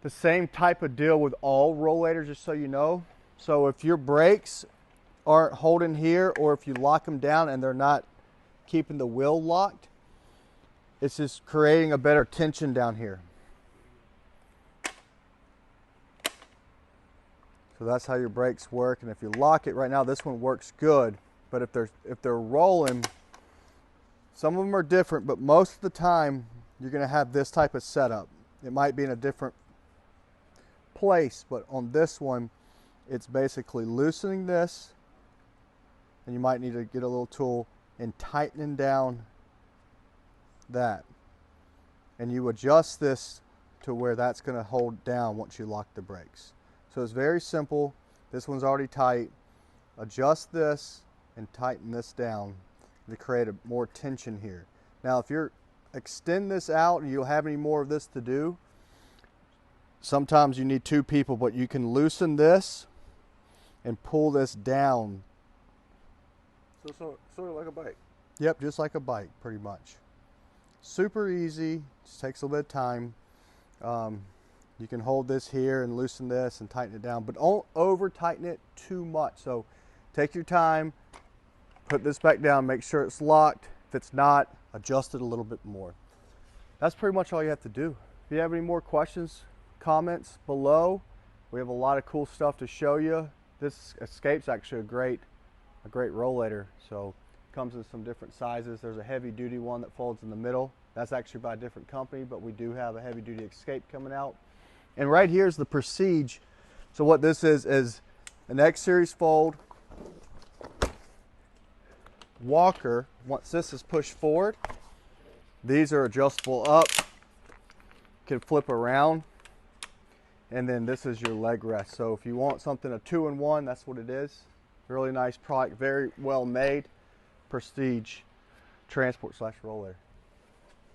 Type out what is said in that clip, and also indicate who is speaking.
Speaker 1: The same type of deal with all rollators, just so you know. So if your brakes aren't holding here, or if you lock them down and they're not keeping the wheel locked, it's just creating a better tension down here. So that's how your brakes work. And if you lock it right now, this one works good. But if they're rolling, some of them are different, but most of the time you're going to have this type of setup. It might be in a different place, but on this one, it's basically loosening this, and you might need to get a little tool and tightening down that. And you adjust this to where that's going to hold down once you lock the brakes. So it's very simple. This one's already tight. Adjust this and tighten this down to create more tension here. Now if you're extend this out and you don't have any more of this to do, sometimes you need two people, but you can loosen and pull this down.
Speaker 2: So sort of like a bike.
Speaker 1: Yep, just like a bike, pretty much. Super easy, just takes a little bit of time. You can hold this here and loosen this and tighten it down, but don't over tighten it too much. So take your time, put this back down, make sure it's locked. If it's not, adjust it a little bit more. That's pretty much all you have to do. If you have any more questions, comments below. We have a lot of cool stuff to show you. This Escape's actually a great rollator. So it comes in some different sizes. There's a heavy duty one that folds in the middle. That's actually by a different company, but we do have a heavy duty Escape coming out. And right here is the Prestige. So what this is an X series fold walker. Once this is pushed forward, these are adjustable up, can flip around, and then this is your leg rest. So if you want something a 2-in-1, that's what it is. Really nice product, very well made. Prestige transport / rollator.